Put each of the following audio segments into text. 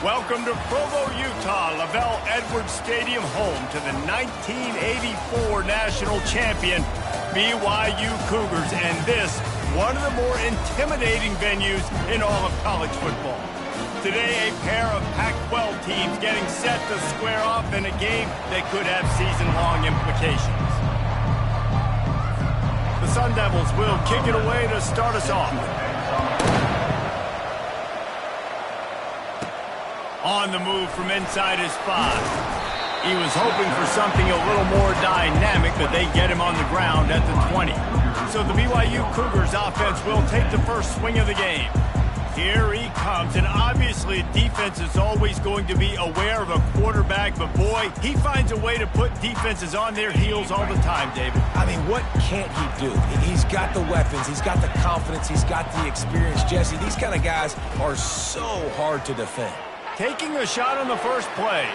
Welcome to Provo, Utah, Lavelle Edwards Stadium, home to the 1984 national champion BYU Cougars, and this, one of the more intimidating venues in all of college football. Today, a pair of Pac-12 teams getting set to square off in a game that could have season-long implications. The Sun Devils will kick it away to start us off. On the move from inside his 5. He was hoping for something a little more dynamic, but they get him on the ground at the 20. So the BYU Cougars offense will take the first swing of the game. Here he comes, and obviously defense is always going to be aware of a quarterback, but boy, he finds a way to put defenses on their heels all the time, David. I mean, what can't he do? He's got the weapons, he's got the confidence, he's got the experience. Jesse, these kind of guys are so hard to defend. Taking a shot on the first play.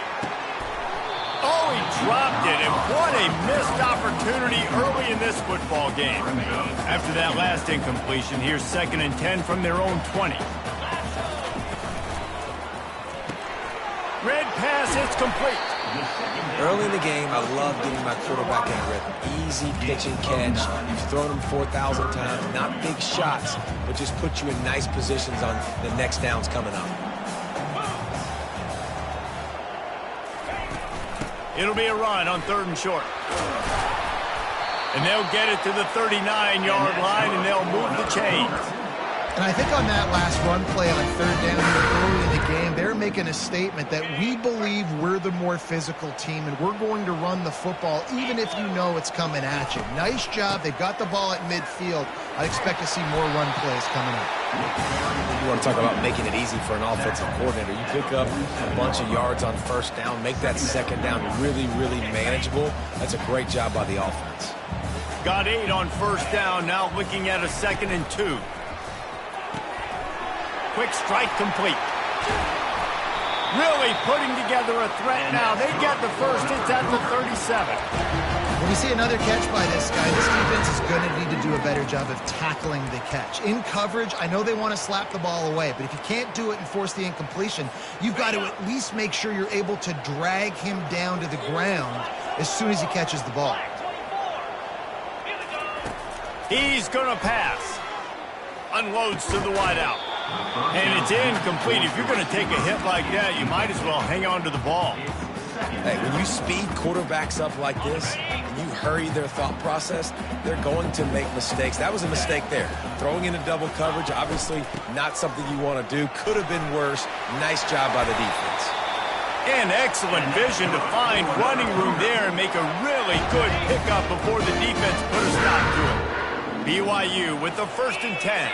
Oh, he dropped it, and what a missed opportunity early in this football game. After that last incompletion, here's 2nd and 10 from their own 20. Red pass, it's complete. Early in the game, I love getting my quarterback in rhythm. Easy pitch and catch. You've thrown them 4,000 times. Not big shots, but just put you in nice positions on the next downs coming up. It'll be a run on 3rd and short. And they'll get it to the 39-yard line, and they'll move the chains. And I think on that last run play on 3rd down here early in the game, they're making a statement that we believe we're the more physical team, and we're going to run the football even if you know it's coming at you. Nice job. They've got the ball at midfield. I expect to see more run plays coming up. You want to talk about making it easy for an offensive coordinator. You pick up a bunch of yards on 1st down, make that 2nd down really, really manageable. That's a great job by the offense. Got 8 on 1st down, now looking at a 2nd and 2. Quick strike complete. Really putting together a threat now. They get the first. It's at the 37. When we see another catch by this guy, this defense is going to need to do a better job of tackling the catch. In coverage, I know they want to slap the ball away, but if you can't do it and force the incompletion, you've got to at least make sure you're able to drag him down to the ground as soon as he catches the ball. He's going to pass. Unloads to the wideout. And it's incomplete. If you're going to take a hit like that, you might as well hang on to the ball. Hey, when you speed quarterbacks up like this, and you hurry their thought process, they're going to make mistakes. That was a mistake there. Throwing into double coverage, obviously not something you want to do. Could have been worse. Nice job by the defense. And excellent vision to find running room there and make a really good pickup before the defense put a stop to it. BYU with the 1st and 10.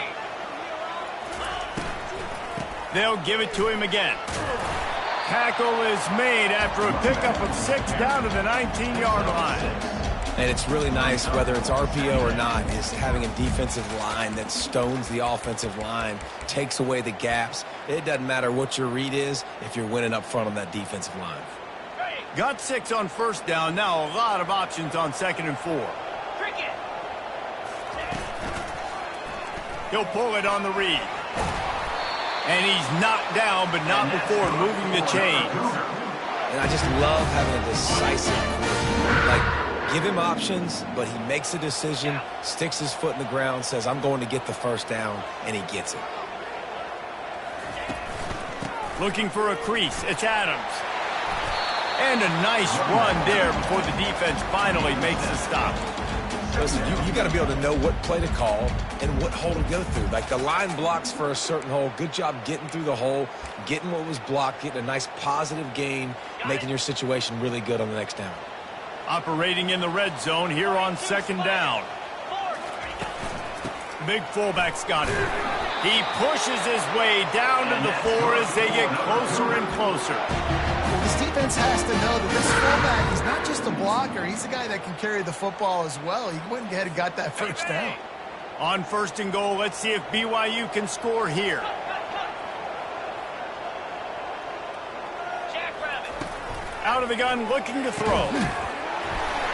They'll give it to him again. Tackle is made after a pickup of 6 down to the 19-yard line. And it's really nice, whether it's RPO or not, is having a defensive line that stones the offensive line, takes away the gaps. It doesn't matter what your read is if you're winning up front on that defensive line. Got 6 on 1st down. Now a lot of options on 2nd and 4. He'll pull it on the read. And he's knocked down, but not before moving the chains. And I just love having a decisive quarterback. Like, give him options, but he makes a decision, sticks his foot in the ground, says, I'm going to get the 1st down, and he gets it. Looking for a crease. It's Adams. And a nice run there before the defense finally makes a stop. Listen, you got to be able to know what play to call and what hole to go through. Like, the line blocks for a certain hole. Good job getting through the hole, getting what was blocked, getting a nice positive gain, making your situation really good on the next down. Operating in the red zone here on 2nd down. Big fullback's got it. He pushes his way down to the 4 as they get closer and closer. This defense has to know that this fullback is not just a blocker. He's a guy that can carry the football as well. He went ahead and got that 1st down. On 1st and goal, let's see if BYU can score here. Out of the gun, looking to throw.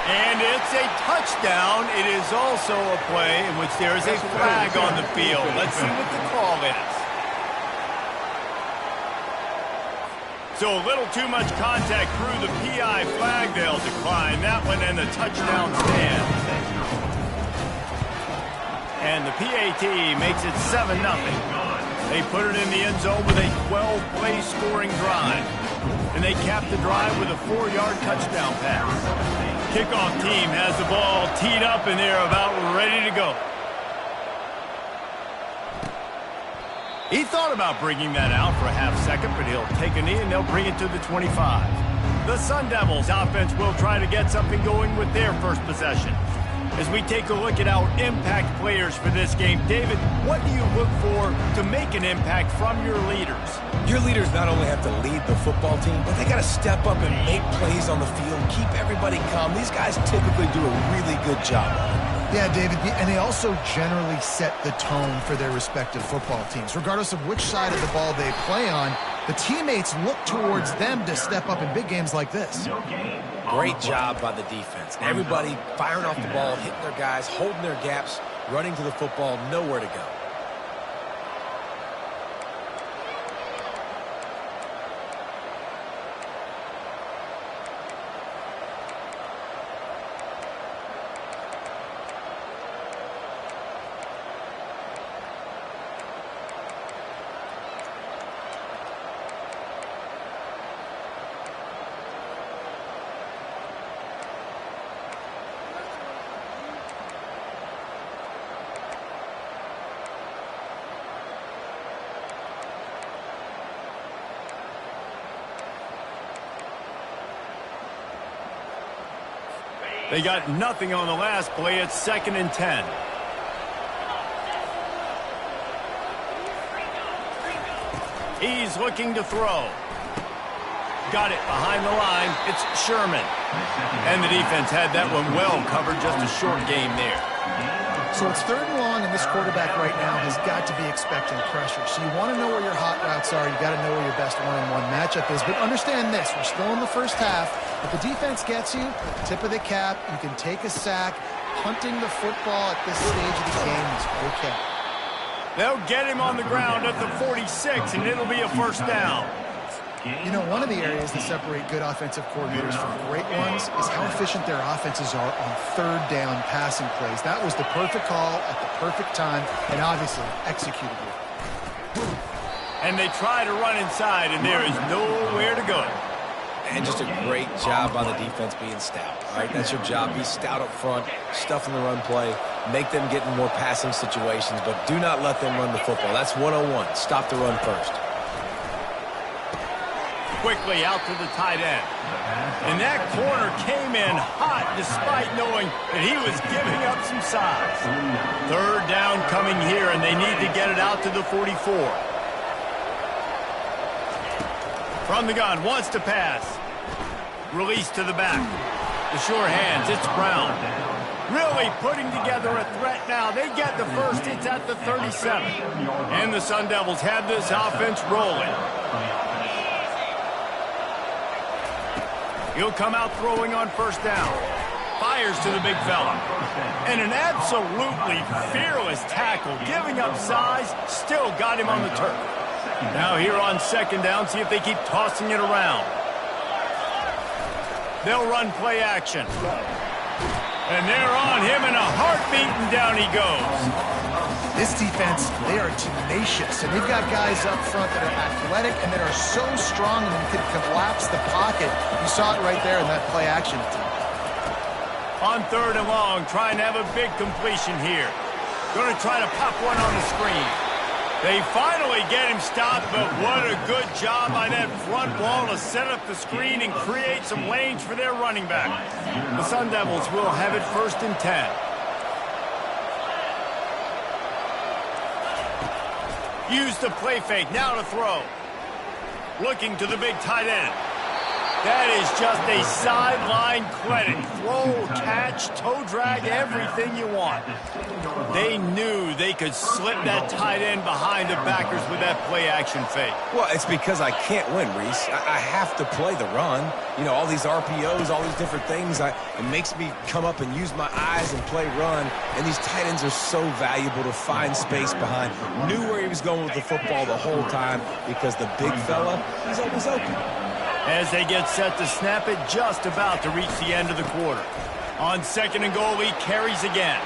And it's a touchdown. It is also a play in which there is a flag on the field. Let's see what the call is. So a little too much contact through the PI flag. They'll decline that one, and the touchdown stand. And the PAT makes it 7-0. They put it in the end zone with a 12-play scoring drive. And they cap the drive with a 4-yard touchdown pass. Kickoff team has the ball teed up, and they're about ready to go. He thought about bringing that out for a half second, but he'll take a knee and they'll bring it to the 25. The Sun Devils offense will try to get something going with their first possession. As we take a look at our impact players for this game, David, what do you look for to make an impact from your leaders? Your leaders not only have to lead the football team, but they got to step up and make plays on the field, keep everybody calm. These guys typically do a really good job. Yeah, David, and they also generally set the tone for their respective football teams. Regardless of which side of the ball they play on, the teammates look towards them to step up in big games like this. Great job by the defense. Everybody firing off the ball, hitting their guys, holding their gaps, running to the football, nowhere to go. They got nothing on the last play. It's 2nd and 10. He's looking to throw. Got it behind the line. It's Sherman. And the defense had that one well covered. Just a short game there. So it's 3rd and long, and this quarterback right now has got to be expecting pressure. So you want to know where your hot routes are. You got to know where your best one-on-one matchup is. But understand this, we're still in the first half. If the defense gets you, tip of the cap, you can take a sack. Punting the football at this stage of the game is okay. They'll get him on the ground at the 46, and it'll be a first down. You know, one of the areas that separate good offensive coordinators from great ones is how efficient their offenses are on 3rd down passing plays. That was the perfect call at the perfect time, and obviously executed it. And they try to run inside, and there is nowhere to go. And just a great job by the defense being stout. All right, that's your job. Be stout up front, stuff in the run play, make them get in more passing situations, but do not let them run the football. That's 101. Stop the run first. Quickly out to the tight end. And that corner came in hot despite knowing that he was giving up some size. 3rd down coming here, and they need to get it out to the 44. From the gun, wants to pass. Release to the back. The sure hands, it's Brown. Really putting together a threat now. They get the first, it's at the 37. And the Sun Devils have this offense rolling. He'll come out throwing on 1st down. Fires to the big fella. And an absolutely fearless tackle. Giving up size, still got him on the turf. Now here on 2nd down, see if they keep tossing it around. They'll run play action. And they're on him in a heartbeat, and down he goes. This defense, they are tenacious, and they've got guys up front that are athletic and that are so strong and can collapse the pocket. You saw it right there in that play action. On 3rd and long, trying to have a big completion here. Going to try to pop one on the screen. They finally get him stopped, but what a good job by that front wall to set up the screen and create some lanes for their running back. The Sun Devils will have it 1st and 10. Use the play fake, now to throw. Looking to the big tight end. That is just a sideline clinic. Throw, catch, toe drag, everything you want. They knew they could slip that tight end behind the backers with that play-action fake. Well, it's because I can't win, Reese. I have to play the run. You know, all these RPOs, all these different things. It makes me come up and use my eyes and play run. And these tight ends are so valuable to find space behind. Knew where he was going with the football the whole time because the big fella, he's always open. As they get set to snap it, just about to reach the end of the quarter. On 2nd and goal, he carries again.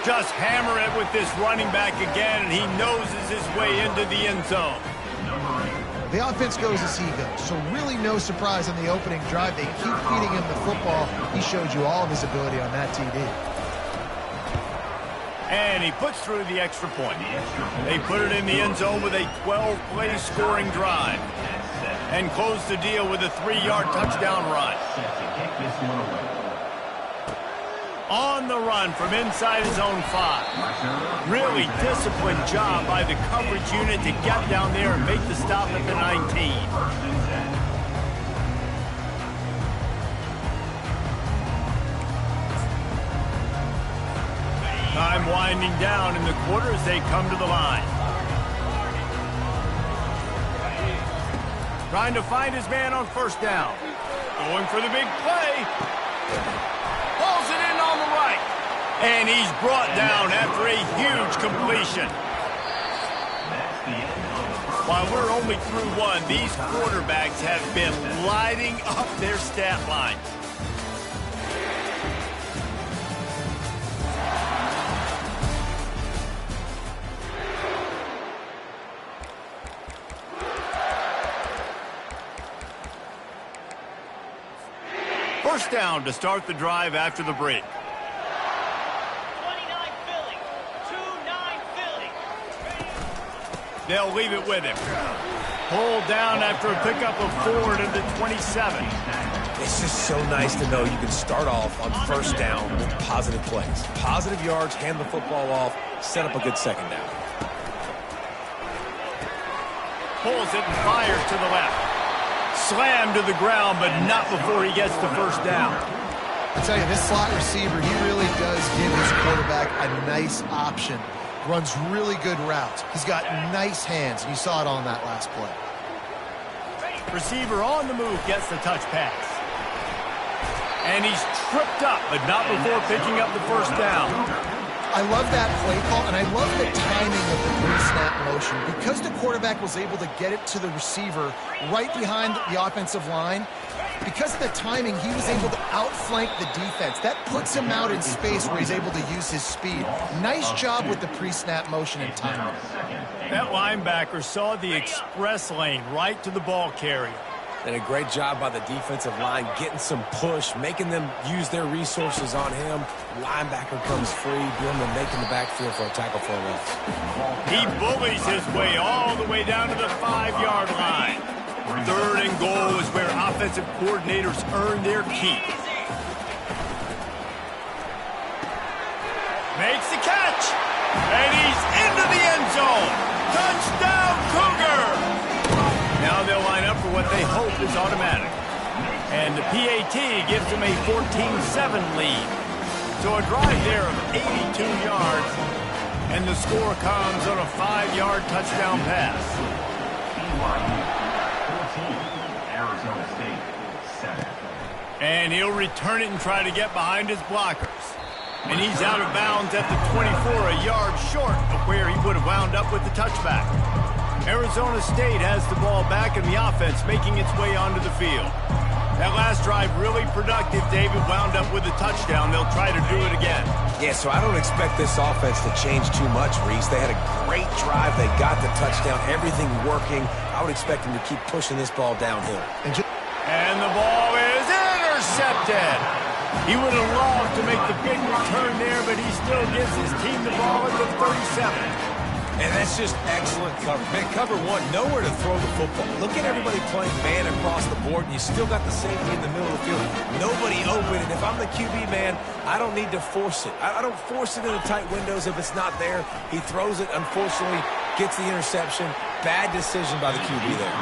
Just hammer it with this running back again, and he noses his way into the end zone. The offense goes as he goes, so really no surprise on the opening drive. They keep feeding him the football. He showed you all of his ability on that TD. And he puts through the extra point. They put it in the end zone with a 12-play scoring drive. And close the deal with a 3-yard touchdown run. On the run from inside his own 5. Really disciplined job by the coverage unit to get down there and make the stop at the 19. Time winding down in the quarter as they come to the line. Trying to find his man on 1st down. Going for the big play. Pulls it in on the right. And he's brought down after a huge completion. While we're only through one, these quarterbacks have been lighting up their stat line. First down to start the drive after the break. 29 Philly. 2-9 Philly. They'll leave it with him. Pulled down after a pickup of 4 to the 27. It's just so nice to know you can start off on 1st down with positive plays. Positive yards, hand the football off, set up a good 2nd down. Pulls it and fires to the left. Slammed to the ground, but not before he gets the 1st down. I tell you, this slot receiver, he really does give his quarterback a nice option. Runs really good routes. He's got nice hands. You saw it on that last play. Receiver on the move gets the touch pass. And he's tripped up, but not before picking up the 1st down. I love that play call, and I love the timing of the pre-snap motion. Because the quarterback was able to get it to the receiver right behind the offensive line, because of the timing, he was able to outflank the defense. That puts him out in space where he's able to use his speed. Nice job with the pre-snap motion and timing. That linebacker saw the express lane right to the ball carrier. And a great job by the defensive line getting some push, making them use their resources on him. Linebacker comes free, Billman making the backfield for a tackle for a loss. He bullies his way all the way down to the 5-yard line. 3rd and goal is where offensive coordinators earn their keep. Makes the catch, and he's into the end zone. Touchdown, Cougar! Now they'll line up for what they hope is automatic. And the PAT gives them a 14-7 lead. So a drive there of 82 yards, and the score comes on a 5-yard touchdown pass. Arizona State 7. And he'll return it and try to get behind his blockers. And he's out of bounds at the 24, a yard short of where he would have wound up with the touchback. Arizona State has the ball back in the offense, making its way onto the field. That last drive really productive. David wound up with a touchdown. They'll try to do it again. Yeah, so I don't expect this offense to change too much, Reese. They had a great drive. They got the touchdown, everything working. I would expect them to keep pushing this ball downhill. And the ball is intercepted. He would have loved to make the big return there, but he still gives his team the ball at the 37. And that's just excellent cover. Man, cover one, nowhere to throw the football. Look at everybody playing man across the board, and you still got the safety in the middle of the field. Nobody open, and if I'm the QB, man, I don't need to force it. I don't force it into tight windows if it's not there. He throws it, unfortunately, gets the interception. Bad decision by the QB there.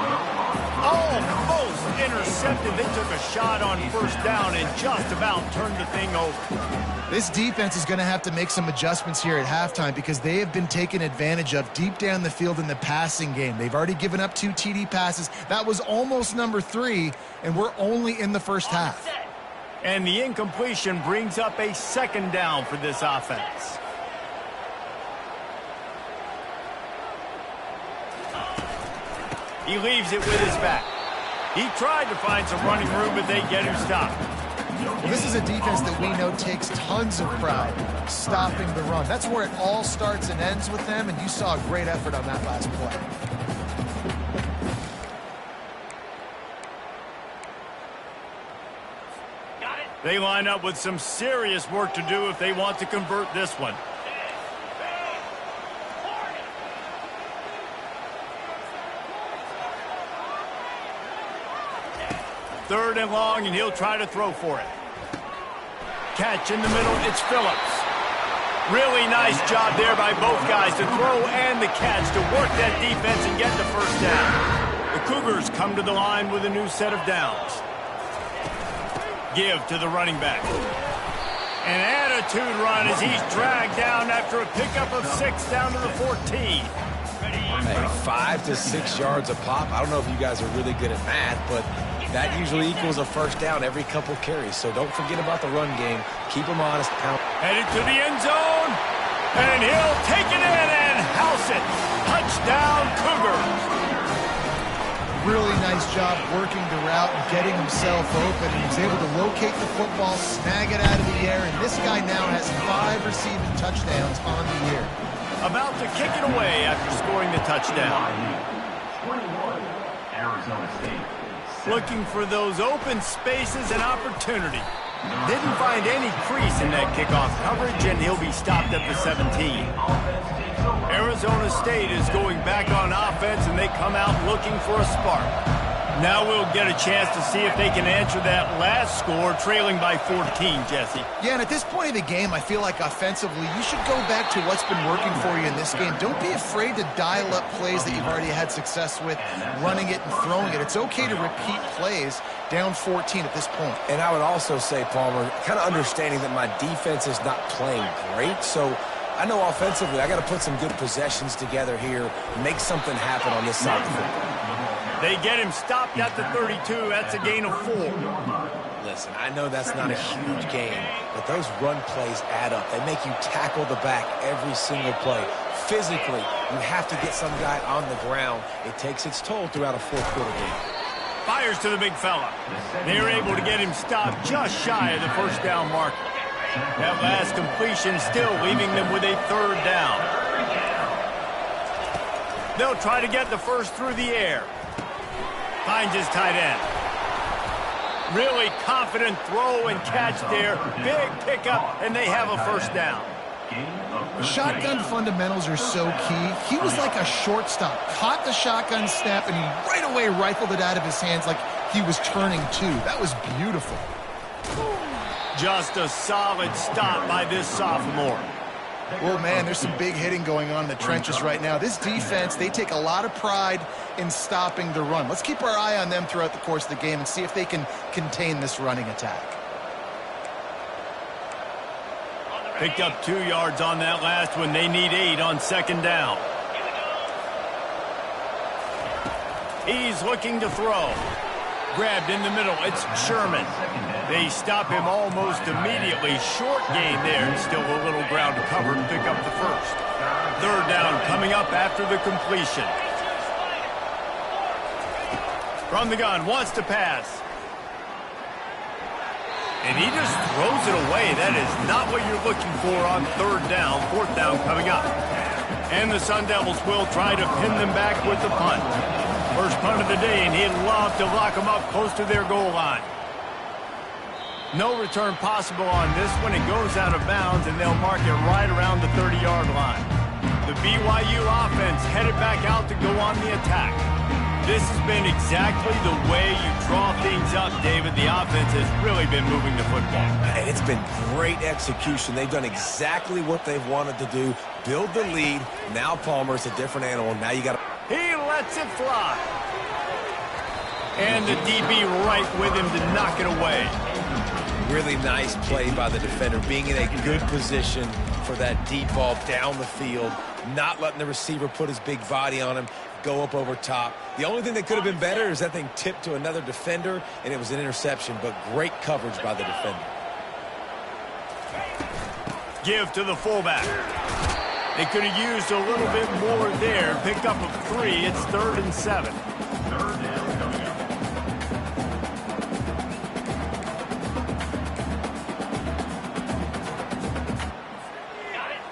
Almost intercepted. They took a shot on first down and just about turned the thing over. This defense is going to have to make some adjustments here at halftime because they have been taken advantage of deep down the field in the passing game. They've already given up 2 TD passes. That was almost number 3, and we're only in the first half. And the incompletion brings up a second down for this offense. He leaves it with his back. He tried to find some running room, but they get him stopped. Well, this is a defense that we know takes tons of pride stopping the run. That's where it all starts and ends with them, and you saw a great effort on that last play. They line up with some serious work to do if they want to convert this one. Third and long, and he'll try to throw for it. Catch in the middle, it's Phillips. Really nice job there by both guys to throw and the catch to work that defense and get the first down. The Cougars come to the line with a new set of downs. Give to the running back. An attitude run as he's dragged down after a pickup of 6 down to the 14. Hey, 5 to 6 yards a pop. I don't know if you guys are really good at math, but that usually equals a first down every couple carries. So don't forget about the run game. Keep them honest. Headed to the end zone. And he'll take it in and house it. Touchdown, Cougars. Really nice job working the route and getting himself open. He was able to locate the football, snag it out of the air, and this guy now has 5 receiving touchdowns on the year. About to kick it away after scoring the touchdown. 21, Arizona State. Looking for those open spaces and opportunity. Didn't find any crease in that kickoff coverage, and he'll be stopped at the 17. Arizona State is going back on offense, and they come out looking for a spark. Now we'll get a chance to see if they can answer that last score, trailing by 14, Jesse. Yeah, and at this point of the game, I feel like offensively, you should go back to what's been working for you in this game. Don't be afraid to dial up plays that you've already had success with, running it and throwing it. It's okay to repeat plays down 14 at this point. And I would also say, Palmer, kind of understanding that my defense is not playing great, so I know offensively I got to put some good possessions together here, make something happen on this side of the football. They get him stopped at the 32. That's a gain of 4. Listen, I know that's not a huge gain, but those run plays add up. They make you tackle the back every single play. Physically, you have to get some guy on the ground. It takes its toll throughout a fourth-quarter game. Fires to the big fella. They're able to get him stopped just shy of the first down marker. That last completion still leaving them with a 3rd down. They'll try to get the first through the air. Finds his tight end. Really confident throw and catch there. Big pickup, and they have a first down. Shotgun fundamentals are so key. He was like a shortstop. Caught the shotgun snap, and he right away rifled it out of his hands like he was turning 2. That was beautiful. Just a solid stop by this sophomore. Well, man, there's some big hitting going on in the trenches right now. This defense, they take a lot of pride in stopping the run. Let's keep our eye on them throughout the course of the game and see if they can contain this running attack. Picked up 2 yards on that last one. They need 8 on 2nd down. He's looking to throw. Grabbed in the middle. It's Sherman. They stop him almost immediately. Short gain there. Still a little ground to cover to pick up the first. 3rd down coming up after the completion. From the gun, wants to pass. And he just throws it away. That is not what you're looking for on 3rd down. 4th down coming up. And the Sun Devils will try to pin them back with the punt. First punt of the day, and he'd love to lock them up close to their goal line. No return possible on this one. It goes out of bounds, and they'll mark it right around the 30-yard line. The BYU offense headed back out to go on the attack. This has been exactly the way you draw things up, David. The offense has really been moving the football. And it's been great execution. They've done exactly what they've wanted to do. Build the lead. Now Palmer's a different animal. Now you got to... He lets it fly. And the DB right with him to knock it away. Really nice play by the defender, being in a good position for that deep ball down the field, not letting the receiver put his big body on him, go up over top. The only thing that could have been better is that thing tipped to another defender, and it was an interception, but great coverage by the defender. Give to the fullback. They could have used a little bit more there. Pick up of 3. It's 3rd and 7. Third down coming up.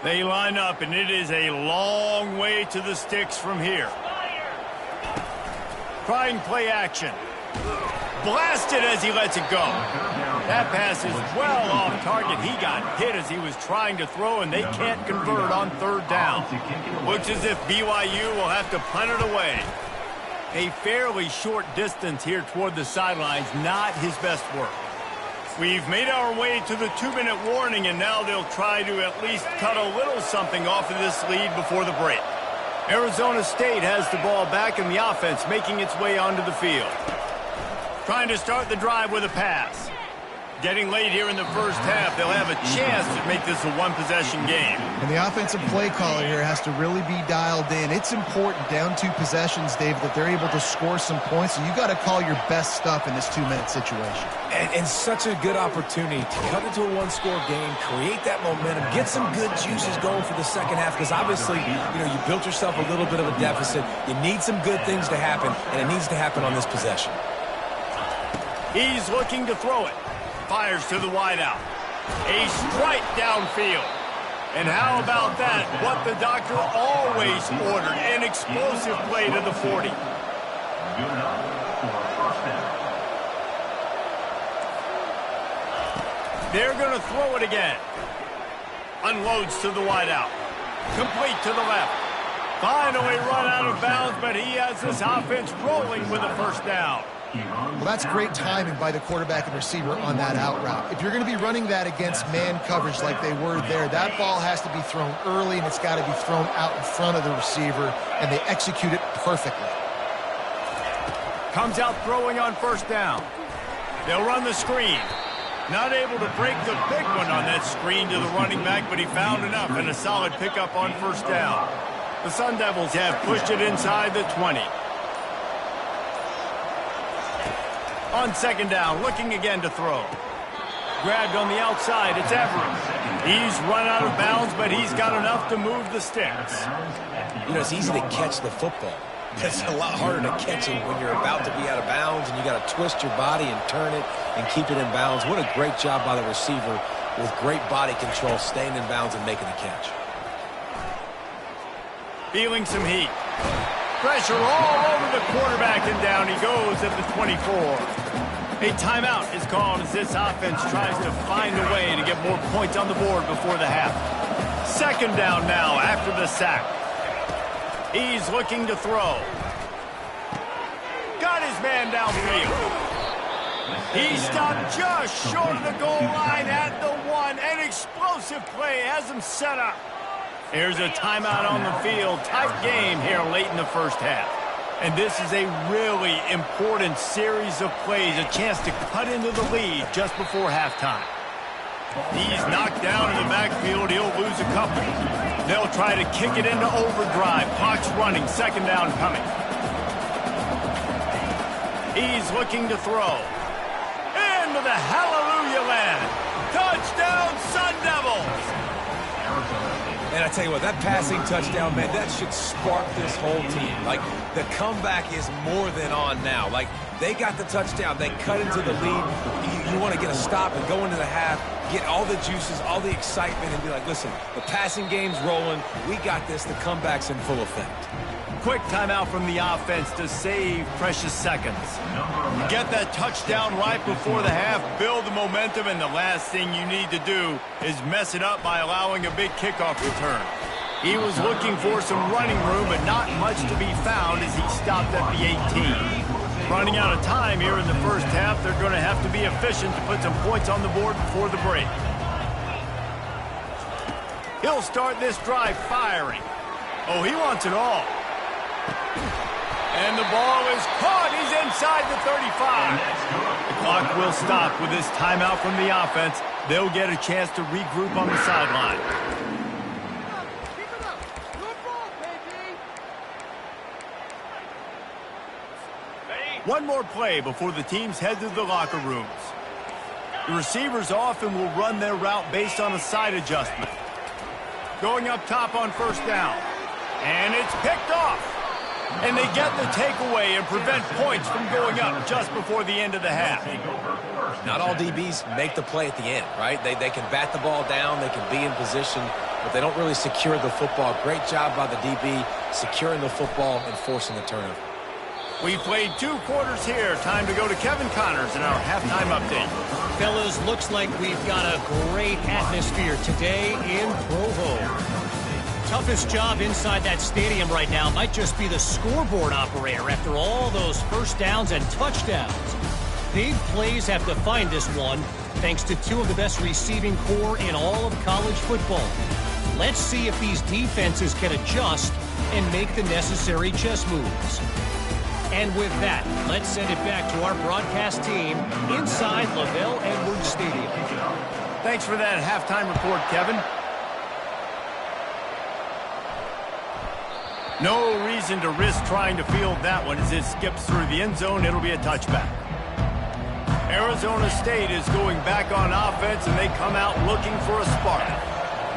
They line up, and it is a long way to the sticks from here. Trying play action. Blasted as he lets it go. That pass is well off target. He got hit as he was trying to throw, and they can't convert on 3rd down. Looks as if BYU will have to punt it away. A fairly short distance here toward the sidelines, not his best work. We've made our way to the 2-minute warning, and now they'll try to at least cut a little something off of this lead before the break. Arizona State has the ball back in the offense, making its way onto the field. Trying to start the drive with a pass. Getting late here in the first half, they'll have a chance to make this a one-possession game. And the offensive play caller here has to really be dialed in. It's important down 2 possessions, Dave, that they're able to score some points. So you got to call your best stuff in this 2-minute situation. And such a good opportunity to cut into a one-score game, create that momentum, get some good juices going for the second half, because obviously, you built yourself a little bit of a deficit. You need some good things to happen, and it needs to happen on this possession. He's looking to throw it. Fires to the wideout. A strike downfield. And how about that? What the doctor always ordered. An explosive play to the 40. Good enough for a first down. They're going to throw it again. Unloads to the wideout. Complete to the left. Finally run out of bounds, but he has this offense rolling with a first down. Well, that's great timing by the quarterback and receiver on that out route. If you're going to be running that against man coverage like they were there, that ball has to be thrown early, and it's got to be thrown out in front of the receiver, and they execute it perfectly. Comes out throwing on first down. They'll run the screen. Not able to break the big one on that screen to the running back, but he found enough and a solid pickup on first down. The Sun Devils have pushed it inside the 20. On second down, looking again to throw. Grabbed on the outside, it's Everett. He's run out of bounds, but he's got enough to move the sticks. It's easy to catch the football. It's a lot harder to catch it when you're about to be out of bounds and you got to twist your body and turn it and keep it in bounds. What a great job by the receiver with great body control, staying in bounds and making the catch. Feeling some heat. Pressure all over the quarterback, and down he goes at the 24. A timeout is called as this offense tries to find a way to get more points on the board before the half. Second down now after the sack. He's looking to throw. Got his man downfield. He stopped just short of the goal line at the 1. An explosive play has him set up. Here's a timeout on the field. Tight game here late in the first half. And this is a really important series of plays, a chance to cut into the lead just before halftime. He's knocked down in the backfield. He'll lose a couple. They'll try to kick it into overdrive. Clock's running. Second down coming. He's looking to throw. Into the hallelujah land. Touchdown, Sun Devils! And I tell you what, that passing touchdown, man, that should spark this whole team. Like, the comeback is more than on now. Like, they got the touchdown. They cut into the lead. You want to get a stop and go into the half, get all the juices, all the excitement, and be like, listen, the passing game's rolling. We got this. The comeback's in full effect. Quick timeout from the offense to save precious seconds. Get that touchdown right before the half, build the momentum, and the last thing you need to do is mess it up by allowing a big kickoff return. He was looking for some running room, but not much to be found as he stopped at the 18. Running out of time here in the first half, they're going to have to be efficient to put some points on the board before the break. He'll start this drive firing. Oh, he wants it all. the ball is caught. He's inside the 35. The clock will stop with this timeout from the offense. They'll get a chance to regroup on the sideline. One more play before the teams head to the locker rooms. The receivers often will run their route based on a side adjustment. Going up top on first down. And it's picked off. And they get the takeaway and prevent points from going up just before the end of the half. Not all DBs make the play at the end, right? They can bat the ball down, they can be in position, but they don't really secure the football. Great job by the DB securing the football and forcing the turnover. We played 2 quarters here. Time to go to Kevin Connors in our halftime update. Fellas, looks like we've got a great atmosphere today in Provo. Toughest job inside that stadium right now might just be the scoreboard operator after all those first downs and touchdowns. Big plays have defined this one, thanks to 2 of the best receiving corps in all of college football. Let's see if these defenses can adjust and make the necessary chess moves. And with that, let's send it back to our broadcast team inside LaVell Edwards Stadium. Thanks for that halftime report, Kevin. No reason to risk trying to field that one as it skips through the end zone. It'll be a touchback. Arizona State is going back on offense, and they come out looking for a spark.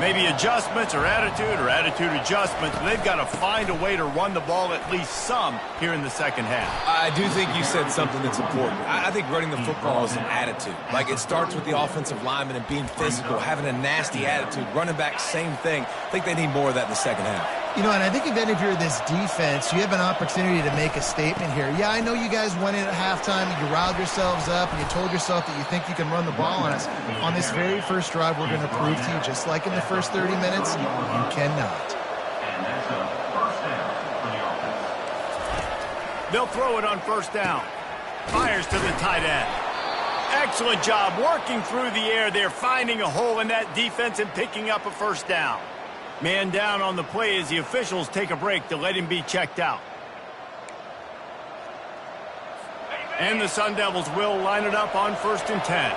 Maybe adjustments or attitude adjustments. They've got to find a way to run the ball at least some here in the second half. I do think you said something that's important. I think running the football is an attitude. Like, it starts with the offensive lineman and being physical, having a nasty attitude. Running back, same thing. I think they need more of that in the second half. You know, and I think even if you're this defense, you have an opportunity to make a statement here. Yeah, I know you guys went in at halftime, and you riled yourselves up, and you told yourself that you think you can run the ball on us. On this very first drive, we're going to prove to you, just like in the first 30 minutes, you cannot. And that's a first down for the offense. They'll throw it on first down. Fires to the tight end. Excellent job working through the air there, finding a hole in that defense and picking up a first down. Man down on the play as the officials take a break to let him be checked out. And the Sun Devils will line it up on 1st and 10.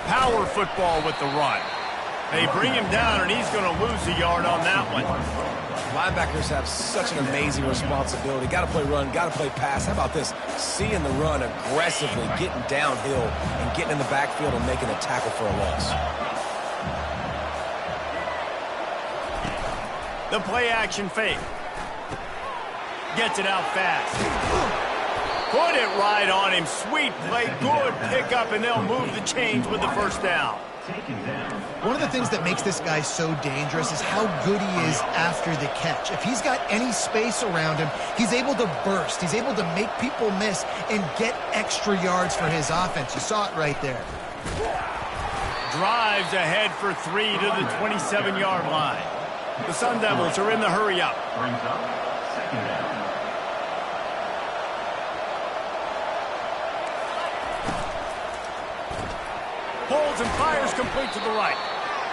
Power football with the run. They bring him down, and he's going to lose a yard on that one. Linebackers have such an amazing responsibility. Got to play run, got to play pass. How about this? Seeing the run aggressively, getting downhill, and getting in the backfield and making a tackle for a loss. The play action fake. Gets it out fast. Put it right on him. Sweet play, good pickup, and they'll move the chains with the first down. One of the things that makes this guy so dangerous is how good he is after the catch. If he's got any space around him, he's able to burst. He's able to make people miss and get extra yards for his offense. You saw it right there. Drives ahead for 3 to the 27-yard line. The Sun Devils are in the hurry-up. Brings up second down. Pulls and fires complete to the right.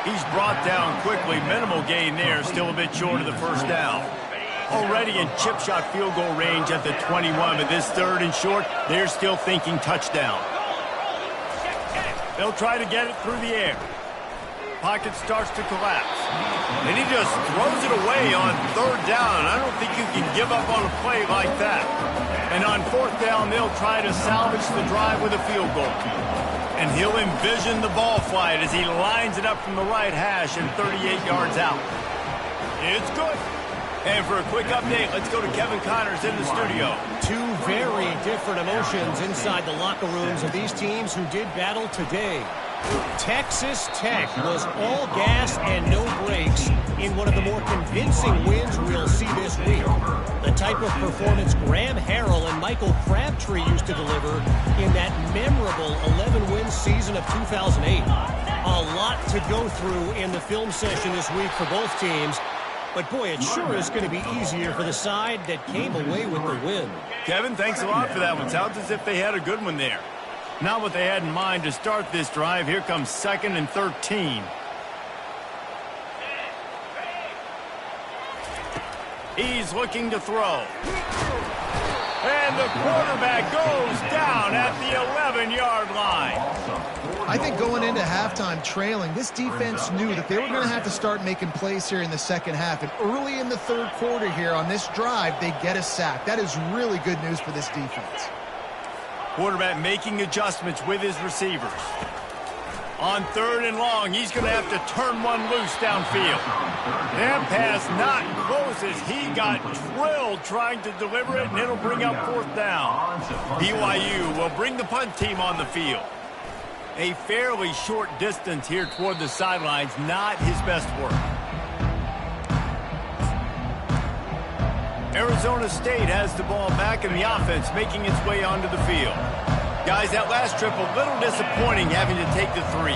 He's brought down quickly. Minimal gain there. Still a bit short of the first down. Already in chip shot field goal range at the 21. But this 3rd and short, they're still thinking touchdown. They'll try to get it through the air. Pocket starts to collapse. And he just throws it away on 3rd down. I don't think you can give up on a play like that. And on 4th down, they'll try to salvage the drive with a field goal. And he'll envision the ball flight as he lines it up from the right hash and 38 yards out. It's good. And for a quick update, let's go to Kevin Connors in the studio. 2 very different emotions inside the locker rooms of these teams who did battle today. Texas Tech was all gas and no brakes in one of the more convincing wins we'll see this week. The type of performance Graham Harrell and Michael Crabtree used to deliver in that memorable 11-win season of 2008. A lot to go through in the film session this week for both teams. But, boy, it sure is going to be easier for the side that came away with the win. Kevin, thanks a lot for that one. Sounds as if they had a good one there. Not what they had in mind to start this drive. Here comes 2nd and 13. He's looking to throw. And the quarterback goes down at the 11-yard line. I think going into halftime trailing, this defense knew that they were going to have to start making plays here in the second half. And early in the third quarter here on this drive, they get a sack. That is really good news for this defense. Quarterback making adjustments with his receivers. On 3rd and long, he's going to have to turn one loose downfield. That pass not close as he got drilled trying to deliver it, and it'll bring up 4th down. BYU will bring the punt team on the field. A fairly short distance here toward the sidelines, not his best work. Arizona State has the ball back in the offense, making its way onto the field. Guys, that last trip a little disappointing having to take the 3.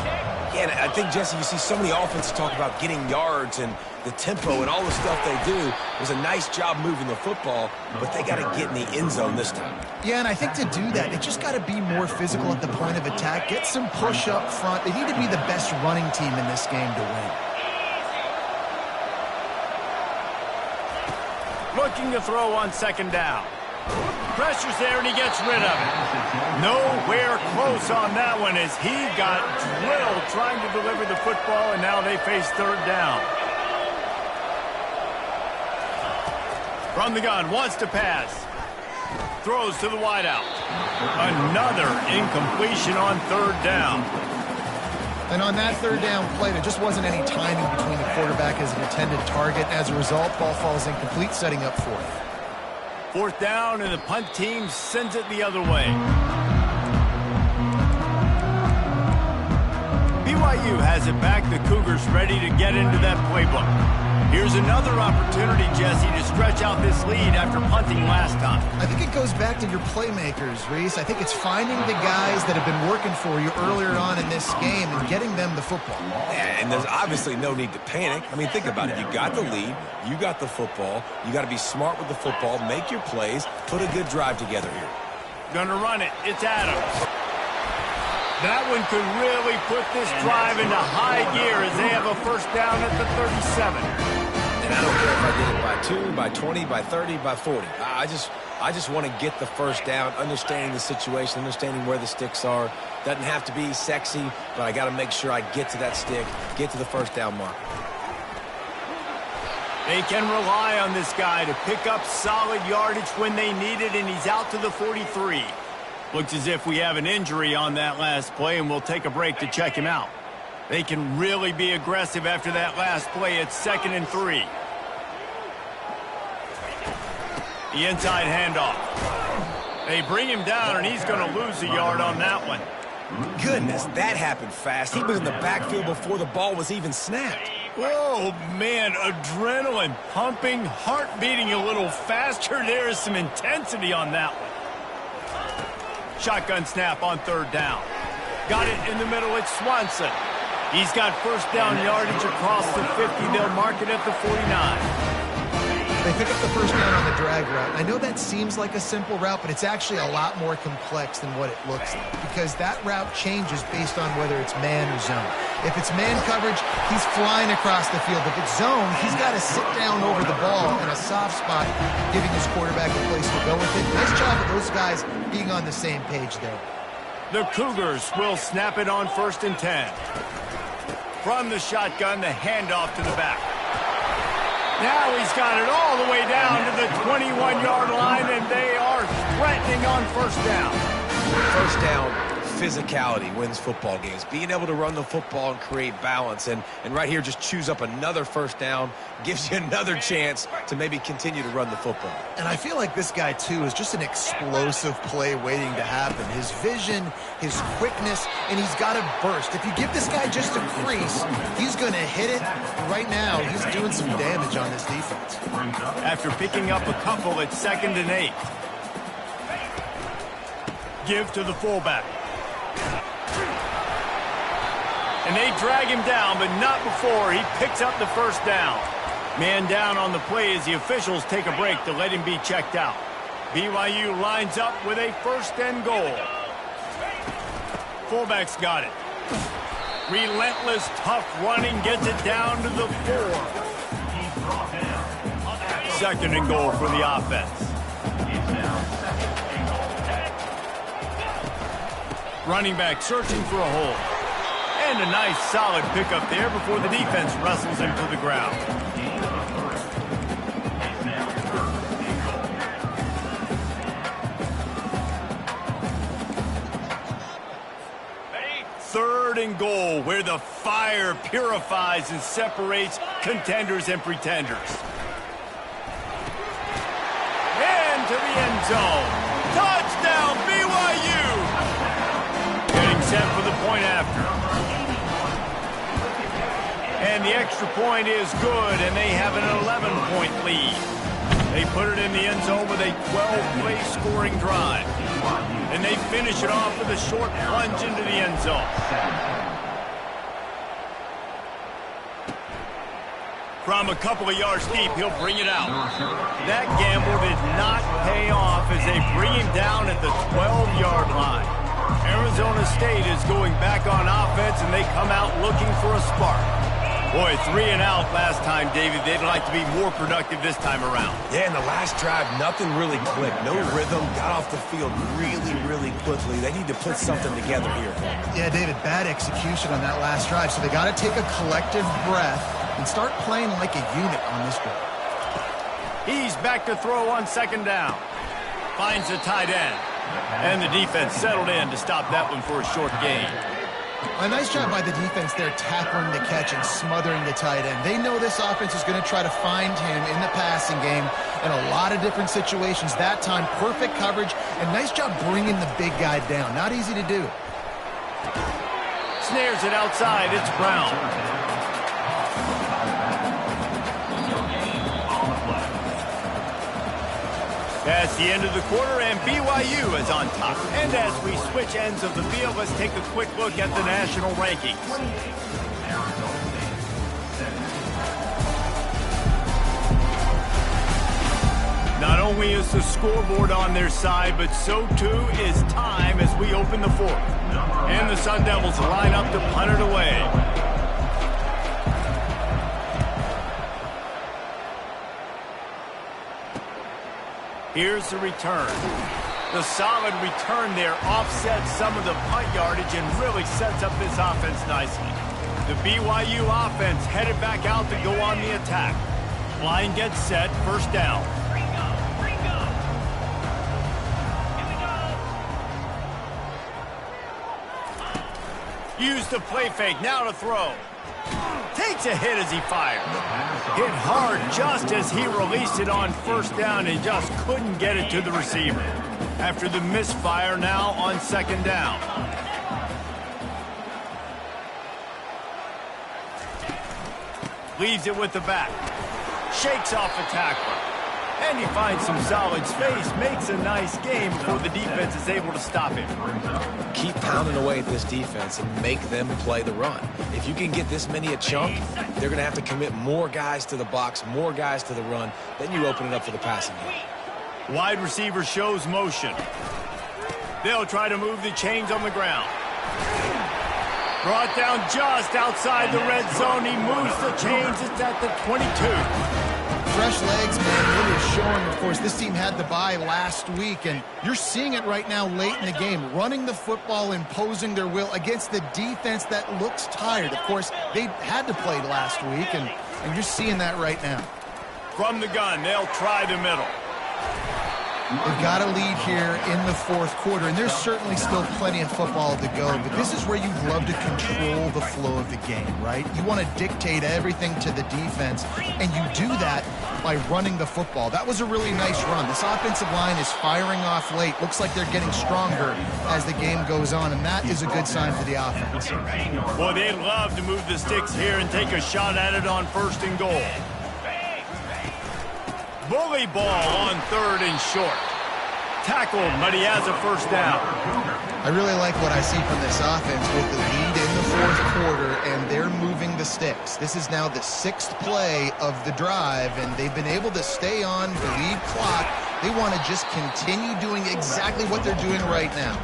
Yeah, and I think, Jesse, you see so many offenses talk about getting yards and the tempo and all the stuff they do. It was a nice job moving the football, but they got to get in the end zone this time. Yeah, and I think to do that, they just got to be more physical at the point of attack, get some push up front. They need to be the best running team in this game to win. Looking to throw on 2nd down. Pressure's there, and he gets rid of it. Nowhere close on that one as he got drilled trying to deliver the football, and now they face 3rd down. From the gun, wants to pass. Throws to the wideout. Another incompletion on 3rd down. And on that 3rd down play, there just wasn't any timing between the quarterback as an intended target. As a result, ball falls incomplete, setting up 4th. 4th down, and the punt team sends it the other way. BYU has it back. The Cougars ready to get into that playbook. Here's another opportunity, Jesse, to stretch out this lead after punting last time. I think it goes back to your playmakers, Reese. I think it's finding the guys that have been working for you earlier on in this game and getting them the football. Yeah, and there's obviously no need to panic. I mean, think about it. You got the lead. You got the football. You got to be smart with the football. Make your plays. Put a good drive together here. Gonna run it. It's Adams. That one could really put this drive into high gear as they have a 1st down at the 37. And I don't care if I did it by 2, by 20, by 30, by 40. I just want to get the 1st down, understanding the situation, understanding where the sticks are. Doesn't have to be sexy, but I got to make sure I get to that stick, get to the 1st down mark. They can rely on this guy to pick up solid yardage when they need it, and he's out to the 43. Looks as if we have an injury on that last play, and we'll take a break to check him out. They can really be aggressive after that last play. It's 2nd and 3. The inside handoff. They bring him down, and he's going to lose a yard on that one. Goodness, that happened fast. He was in the backfield before the ball was even snapped. Oh, man, adrenaline pumping, heart beating a little faster. There is some intensity on that one. Shotgun snap on 3rd down. Got it in the middle. It's Swanson. He's got 1st down yardage across the 50. They'll mark it at the 49. They pick up the 1st down on the drag route. I know that seems like a simple route, but it's actually a lot more complex than what it looks like because that route changes based on whether it's man or zone. If it's man coverage, he's flying across the field. If it's zone, he's got to sit down over the ball in a soft spot, giving his quarterback a place to go with it. Nice job of those guys being on the same page there. The Cougars will snap it on 1st and 10. From the shotgun, the handoff to the back. Now he's got it all the way down to the 21-yard line, and they are threatening on 1st down. 1st down, physicality wins football games. Being able to run the football and create balance. And right here, just choose up another 1st down, gives you another chance to maybe continue to run the football. And I feel like this guy, too, is just an explosive play waiting to happen. His vision, his quickness, and he's got to burst. If you give this guy just a crease, he's going to hit it. Right now, he's doing some damage on this defense. After picking up a couple, it's 2nd and 8. Give to the fullback. And they drag him down, but not before he picks up the 1st down. Man down on the play as the officials take a break to let him be checked out. BYU lines up with a 1st and goal. Fullback's got it. Relentless, tough running gets it down to the 4. Second and goal for the offense. Running back searching for a hole. And a nice solid pickup there before the defense wrestles him to the ground. Third and goal, where the fire purifies and separates contenders and pretenders. And to the end zone. Touchdown, BYU! Getting set for the point after. And the extra point is good, and they have an 11-point lead. They put it in the end zone with a 12-play scoring drive. And they finish it off with a short plunge into the end zone. From a couple of yards deep, he'll bring it out. That gamble did not pay off as they bring him down at the 12-yard line. Arizona State is going back on offense, and they come out looking for a spark. Boy, 3 and out last time, David. They'd like to be more productive this time around. Yeah, in the last drive, nothing really clicked. No rhythm, got off the field really quickly. They need to put something together here. Yeah, David, bad execution on that last drive, so they got to take a collective breath and start playing like a unit on this one. He's back to throw on second down. Finds the tight end. And the defense settled in to stop that one for a short gain. A nice job by the defense there, tackling the catch and smothering the tight end. They know this offense is going to try to find him in the passing game in a lot of different situations. That time, perfect coverage, and nice job bringing the big guy down. Not easy to do. Snares it outside. It's Brown. That's the end of the quarter, and BYU is on top. And as we switch ends of the field, let's take a quick look at the national rankings. Not only is the scoreboard on their side, but so too is time as we open the fourth. And the Sun Devils line up to punt it away. Here's the return. The solid return there offsets some of the punt yardage and really sets up this offense nicely. The BYU offense headed back out to go on the attack. Line gets set, first down. Use the play fake, now to throw. Takes a hit as he fired. Hit hard just as he released it on first down and just couldn't get it to the receiver. After the misfire, now on second down. Leaves it with the back. Shakes off the tackler. And he finds some solid space, makes a nice game before the defense is able to stop him. Keep pounding away at this defense and make them play the run. If you can get this many a chunk, they're going to have to commit more guys to the box, more guys to the run. Then you open it up for the passing game. Wide receiver shows motion. They'll try to move the chains on the ground. Brought down just outside the red zone. He moves the chains. It's at the 22. Fresh legs, man, really showing. Of course, this team had the bye last week, and you're seeing it right now late in the game. Running the football, imposing their will against the defense that looks tired. Of course, they had to play last week, and you're seeing that right now. From the gun, they'll try the middle. They've got a lead here in the fourth quarter, and there's certainly still plenty of football to go, but this is where you love to control the flow of the game, right? You want to dictate everything to the defense, and you do that by running the football. That was a really nice run. This offensive line is firing off late. Looks like they're getting stronger as the game goes on, and that is a good sign for the offense. Boy, they'd love to move the sticks here and take a shot at it on first and goal. Bully ball on third and short. Tackled, but he has a first down. I really like what I see from this offense with the lead in the fourth quarter, and they're moving the sticks. This is now the sixth play of the drive, and they've been able to stay on the lead clock. They want to just continue doing exactly what they're doing right now.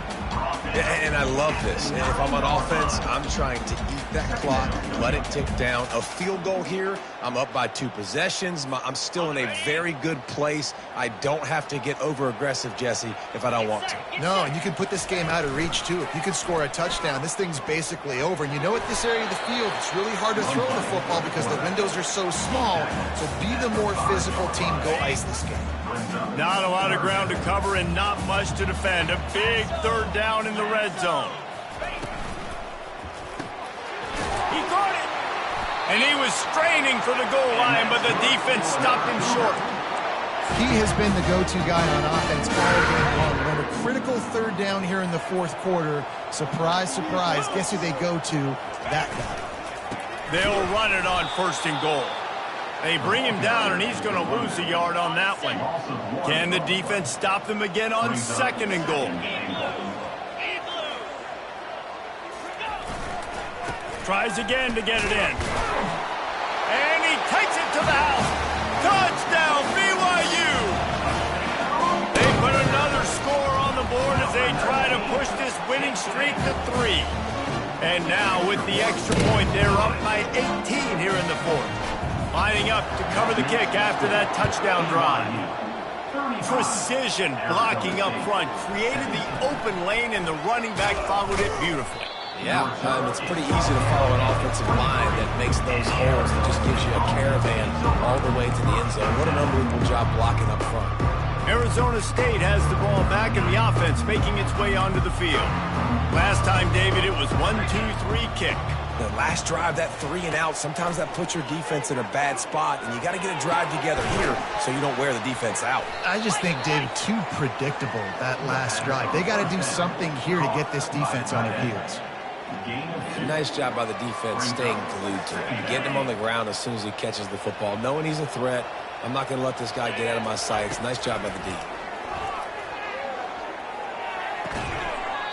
And I love this. And if I'm on offense, I'm trying to eat that clock, let it tick down. A field goal here, I'm up by 2 possessions. I'm still in a very good place. I don't have to get over-aggressive, Jesse, if I don't want to. No, and you can put this game out of reach, too. If you can score a touchdown, this thing's basically over. And you know, at this area of the field, it's really hard to throw the football because the windows are so small. So be the more physical team. Go ice this game. Not a lot of ground to cover and not much to defend. A big 3rd down in the red zone. He caught it. And he was straining for the goal line, but the defense stopped him short. He has been the go-to guy on offense all game long. But on a critical 3rd down here in the 4th quarter, surprise, surprise, guess who they go to? That guy. They'll run it on 1st and goal. They bring him down, and he's going to lose a yard on that one. Can the defense stop them again on 2nd and goal? Tries again to get it in. And he takes it to the house. Touchdown, BYU! They put another score on the board as they try to push this winning streak to 3. And now, with the extra point, they're up by 18 here in the 4th. Lining up to cover the kick after that touchdown drive. Precision blocking up front created the open lane, and the running back followed it beautifully. Yeah, it's pretty easy to follow an offensive line that makes those holes and just gives you a caravan all the way to the end zone. What an unbelievable job blocking up front. Arizona State has the ball back in the offense, making its way onto the field. Last time, David, it was 1-2-3 kick. The last drive, that 3 and out, sometimes that puts your defense in a bad spot, and you got to get a drive together here so you don't wear the defense out. I just think, David, too predictable, that last drive. They got to do something here to get this defense on their heels. Nice job by the defense staying glued to him, getting him on the ground as soon as he catches the football, knowing he's a threat. I'm not going to let this guy get out of my sights. Nice job by the D.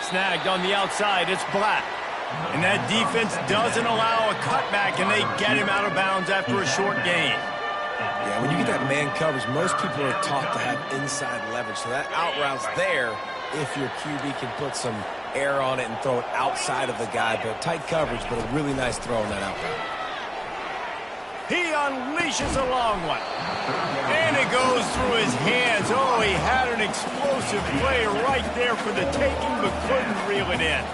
Snagged on the outside, it's Black. And that defense doesn't allow a cutback, and they get him out of bounds after a short gain. Yeah, when you get that man coverage, most people are taught to have inside leverage. So that out route's there if your QB can put some air on it and throw it outside of the guy. But tight coverage, but a really nice throw on that out route. He unleashes a long one. And it goes through his hands. Oh, he had an explosive play right there for the taking, but couldn't reel it in.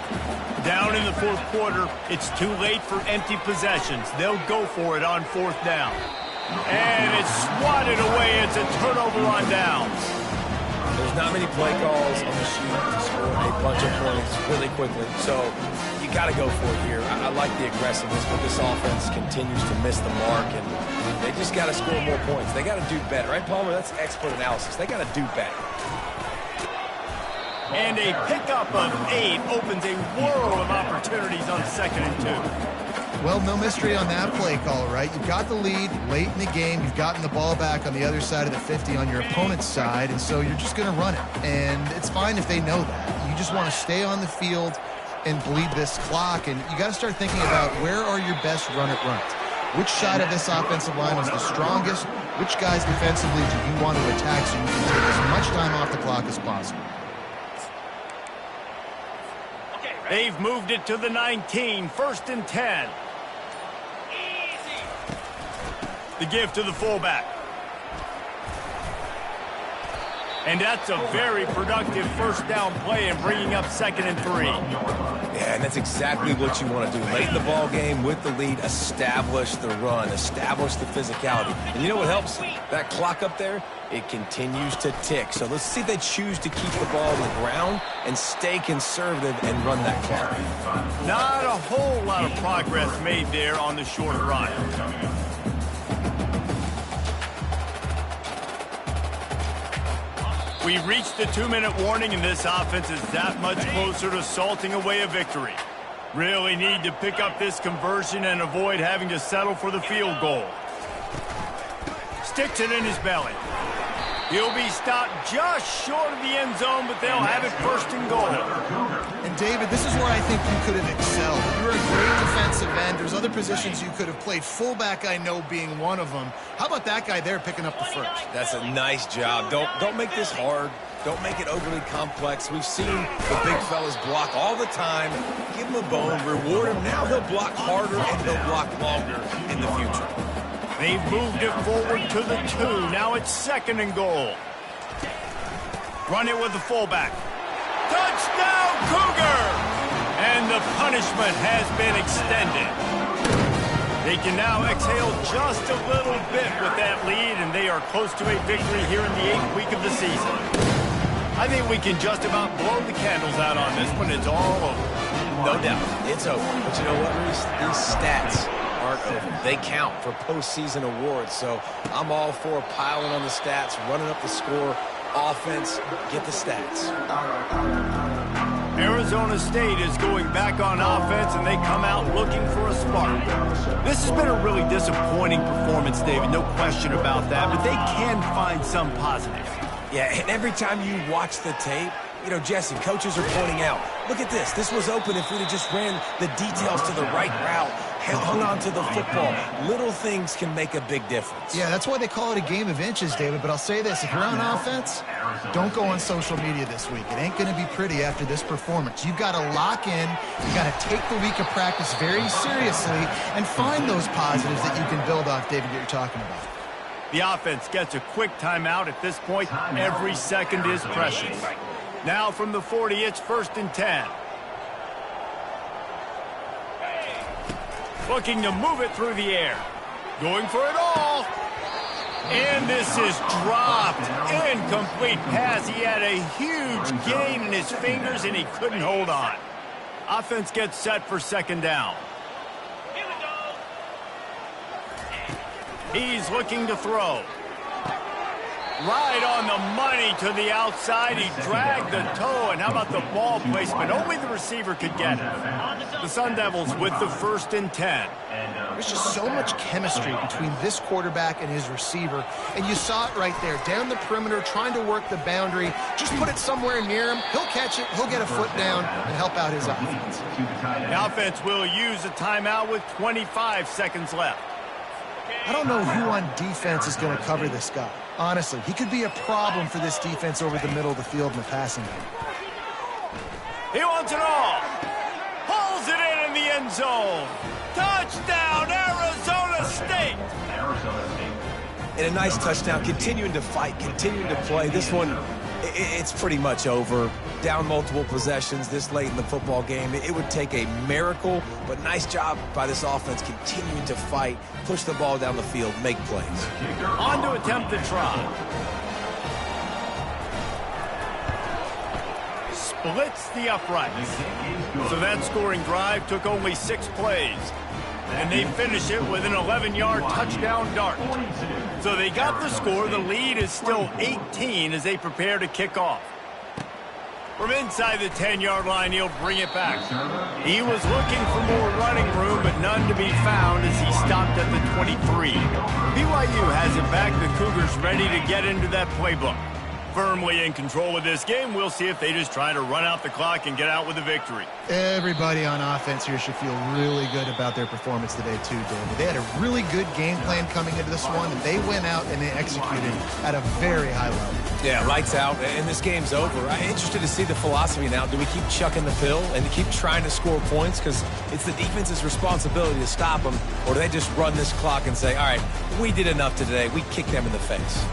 Down in the 4th quarter, it's too late for empty possessions. They'll go for it on 4th down. And it's swatted away. It's a turnover on downs. There's not many play calls on the sheet to score a bunch of points really quickly. So you got to go for it here. I like the aggressiveness, but this offense continues to miss the mark, and they just got to score more points. They got to do better. Right, Palmer? That's expert analysis. They got to do better. And a pickup of 8 opens a world of opportunities on 2nd and 2. Well, no mystery on that play call, right? You've got the lead late in the game. You've gotten the ball back on the other side of the 50 on your opponent's side, and so you're just going to run it. And it's fine if they know that. You just want to stay on the field and bleed this clock, and you got to start thinking about where are your best run-it-runs. Which side of this offensive line is the strongest? Which guys defensively do you want to attack so you can take as much time off the clock as possible? They've moved it to the 19, 1st and 10. The give to the fullback. And that's a very productive 1st down play and bringing up 2nd and 3. Yeah, and that's exactly what you want to do. Late in the ball game with the lead, establish the run, establish the physicality. And you know what helps? That clock up there, it continues to tick. So let's see if they choose to keep the ball on the ground and stay conservative and run that clock. Not a whole lot of progress made there on the short run. We reached the 2-minute warning, and this offense is that much closer to salting away a victory. Really need to pick up this conversion and avoid having to settle for the field goal. Sticks it in his belly. He'll be stopped just short of the end zone, but they'll have it 1st and goal. And David, this is where I think you could have excelled. You're a great defensive end. There's other positions you could have played. Fullback, I know, being one of them. How about that guy there picking up the first? That's a nice job. Don't make this hard. Don't make it overly complex. We've seen the big fellas block all the time. Give him a bone, reward him. Now he'll block harder and he'll block longer in the future. They've moved it forward to the 2. Now it's 2nd and goal. Run it with the fullback. Touchdown, Cougar! And the punishment has been extended. They can now exhale just a little bit with that lead, and they are close to a victory here in the 8th week of the season. I think we can just about blow the candles out on this one. It's all over. No doubt. It's over. But you know what, Reese? These stats aren't over. They count for postseason awards. So I'm all for piling on the stats, running up the score, offense, get the stats. Arizona State is going back on offense, and they come out looking for a spark. This has been a really disappointing performance, David, no question about that, but they can find some positive. Yeah, and every time you watch the tape, you know, Jesse, coaches are pointing out, look at this. This was open if we'd have just ran the details to the right route, hung on to the football. Little things can make a big difference. Yeah, that's why they call it a game of inches, David. But I'll say this, if you're on offense, don't go on social media this week. It ain't going to be pretty after this performance. You've got to lock in. You've got to take the week of practice very seriously and find those positives that you can build off, David, that you're talking about. The offense gets a quick timeout. At this point, every second is precious. Now from the 40, it's 1st and 10. Looking to move it through the air. Going for it all. And this is dropped. Incomplete pass. He had a huge gain in his fingers, and he couldn't hold on. Offense gets set for 2nd down. Here we go. He's looking to throw. Right on the money to the outside. He dragged the toe, and how about the ball placement? Only the receiver could get it. The Sun Devils with the 1st and 10. There's just so much chemistry between this quarterback and his receiver, and you saw it right there, down the perimeter, trying to work the boundary. Just put it somewhere near him. He'll catch it. He'll get a foot down and help out his offense. The offense will use a timeout with 25 seconds left. I don't know who on defense is going to cover this guy. Honestly, he could be a problem for this defense over the middle of the field in the passing game. He wants it all. Pulls it in the end zone. Touchdown, Arizona State. And a nice touchdown, continuing to fight, continuing to play. This one, it's pretty much over. Down multiple possessions this late in the football game. It would take a miracle, but nice job by this offense continuing to fight, push the ball down the field, make plays. On to attempt the try. Splits the uprights. So that scoring drive took only 6 plays. And they finish it with an 11-yard touchdown dart. So they got the score. The lead is still 18 as they prepare to kick off. From inside the 10-yard line, he'll bring it back. He was looking for more running room, but none to be found as he stopped at the 23. BYU has it back. The Cougars ready to get into that playbook. Firmly in control of this game. We'll see if they just try to run out the clock and get out with a victory. Everybody on offense here should feel really good about their performance today too, David. They had a really good game plan coming into this one, and they went out and they executed at a very high level. Yeah, lights out, and this game's over. I'm interested to see the philosophy now. Do we keep chucking the pill and keep trying to score points because it's the defense's responsibility to stop them, or do they just run this clock and say, all right, we did enough today, we kicked them in the face?